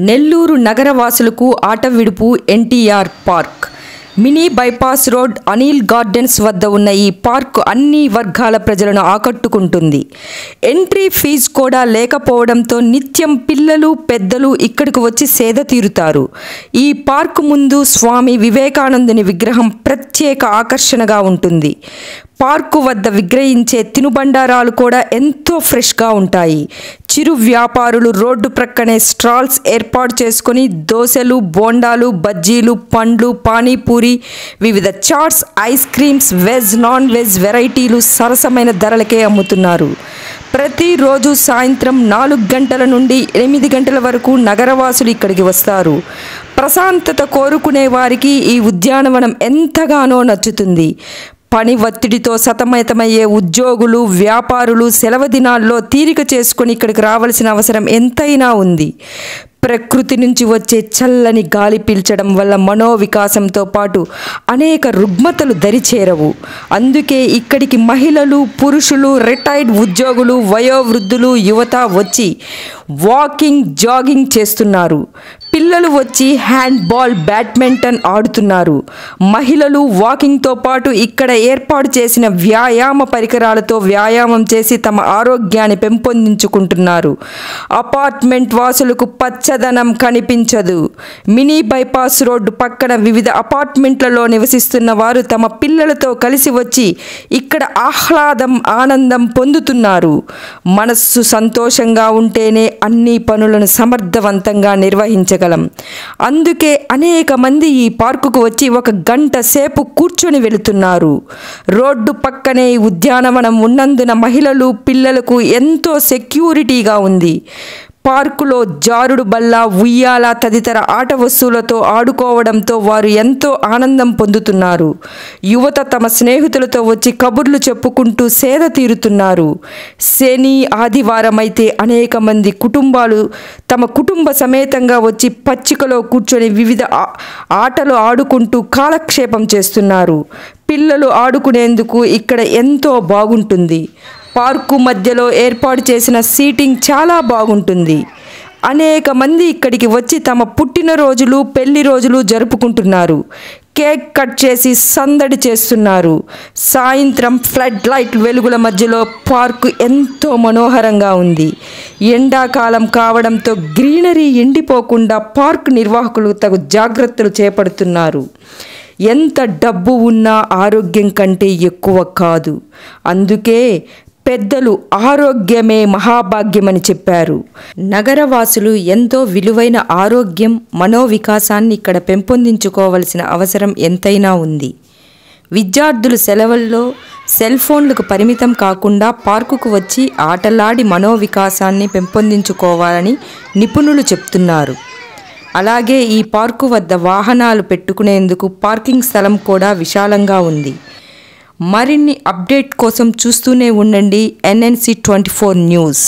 నెల్లూరు నగరవాసులకు ఆట విడుపు NTR park. Mini bypass road Anil gardens వద్ద ఉన్న ఈ పార్కు అన్ని వర్గాల ప్రజలను ఆకట్టుకుంటుంది. ఎంట్రీ ఫీజు కూడా లేకపోవడంతో నిత్యం పిల్లలు పెద్దలు ఇక్కడికి వచ్చి సేద తీరుతారు. ఈ పార్కు ముందు స్వామి వివేకానందుని విగ్రహం ప్రత్యేక ఆకర్షణగా ఉంటుంది. పార్కు వద్ద విక్రయించే తినుబండారాలు కూడా ఎంతో ఫ్రెష్గా ఉంటాయి. చిరు వ్యాపారులు రోడ్డు ప్రక్కనే స్టాల్స్ ఏర్పాటు చేసుకొని దోశలు, బోండాలు, బజ్జీలు, పండ్లు, పానీపూరి, వివిధ chaats, ice creams, veg non veg వెరైటీలు సరసమైన ధరలకే అమ్ముతున్నారు. ప్రతిరోజు సాయంత్రం 4 గంటల నుండి 8 గంటల వరకు నగరవాసులు ఇక్కడికి వస్తారు. ప్రశాంతత కోరుకునే వారికి ఈ ఉద్యానవనం ఎంతగానో నచ్చుతుంది. పని ఒత్తిడితో సతమతమయ్యే ఉద్యోగులు, వ్యాపారులు సెలవు దినాల్లో తీరిక చేసుకొని ఇక్కడికి రావాల్సిన అవసరం ఎంతైనా ఉంది. ప్రకృతి నుంచి వచ్చే చల్లని గాలి పీల్చడం వల్ల మనోవికాసంతో పాటు అనేక రుగ్మతలు దరిచేరవు. అందుకే ఇక్కడికి మహిళలు, పురుషులు, రిటైర్డ్ ఉద్యోగులు, వయోవృద్ధులు, యువత వచ్చి వాకింగ్, జాగింగ్ చేస్తున్నారు. పిల్లలు వచ్చి హ్యాండ్బాల్, బ్యాడ్మింటన్ ఆడుతున్నారు. మహిళలు వాకింగ్తో పాటు ఇక్కడ ఏర్పాటు చేసిన వ్యాయామ పరికరాలతో వ్యాయామం చేసి తమ ఆరోగ్యాన్ని పెంపొందించుకుంటున్నారు. అపార్ట్మెంట్ వాసులకు పచ్చదనం కనిపించదు. మినీ బైపాస్ రోడ్డు పక్కన వివిధ అపార్ట్మెంట్లలో నివసిస్తున్న వారు తమ పిల్లలతో కలిసి వచ్చి ఇక్కడ ఆహ్లాదం, ఆనందం పొందుతున్నారు. మనస్సు సంతోషంగా ఉంటేనే అన్ని పనులను సమర్థవంతంగా నిర్వహించగలం. అందుకే అనేక మంది ఈ పార్కుకు వచ్చి 1 గంట సేపు కూర్చొని వెళుతున్నారు. రోడ్డు పక్కనే ఉద్యానవనం ఉన్నందున మహిళలు, పిల్లలకు ఎంతో సెక్యూరిటీగా ఉంది. పార్కులో జారుడు బల్ల, ఉయ్యాల తదితర ఆట వస్తువులతో ఆడుకోవడంతో వారు ఎంతో ఆనందం పొందుతున్నారు. యువత తమ స్నేహితులతో వచ్చి కబుర్లు చెప్పుకుంటూ సేద తీరుతున్నారు. శని, ఆదివారం అయితే అనేక మంది కుటుంబాలు తమ కుటుంబ సమేతంగా వచ్చి పచ్చికలో కూర్చొని వివిధ ఆటలు ఆడుకుంటూ కాలక్షేపం చేస్తున్నారు. పిల్లలు ఆడుకునేందుకు ఇక్కడ ఎంతో బాగుంటుంది. పార్కు మధ్యలో ఏర్పాటు చేసిన సీటింగ్ చాలా బాగుంటుంది. అనేక మంది ఇక్కడికి వచ్చి తమ పుట్టినరోజులు, పెళ్లి రోజులు జరుపుకుంటున్నారు. కేక్ కట్ చేసి సందడి చేస్తున్నారు. సాయంత్రం ఫ్లడ్ లైట్ వెలుగుల మధ్యలో పార్కు ఎంతో మనోహరంగా ఉంది. ఎండాకాలం కావడంతో గ్రీనరీ ఎండిపోకుండా పార్కు నిర్వాహకులు తగు జాగ్రత్తలు చేపడుతున్నారు. ఎంత డబ్బు ఉన్నా ఆరోగ్యం కంటే ఎక్కువ కాదు. అందుకే పెద్దలు ఆరోగ్యమే మహాభాగ్యమని చెప్పారు. నగరవాసులు ఎంతో విలువైన ఆరోగ్యం, మనోవికాసాన్ని ఇక్కడ పెంపొందించుకోవలసిన అవసరం ఎంతైనా ఉంది. విద్యార్థులు సెలవుల్లో సెల్ ఫోన్లకు పరిమితం కాకుండా పార్కుకు వచ్చి ఆటలాడి మనోవికాసాన్ని పెంపొందించుకోవాలని నిపుణులు చెప్తున్నారు. అలాగే ఈ పార్కు వద్ద వాహనాలు పెట్టుకునేందుకు పార్కింగ్ స్థలం కూడా విశాలంగా ఉంది. మరిన్ని అప్డేట్ కోసం చూస్తూనే ఉండండి NNC 24 న్యూస్.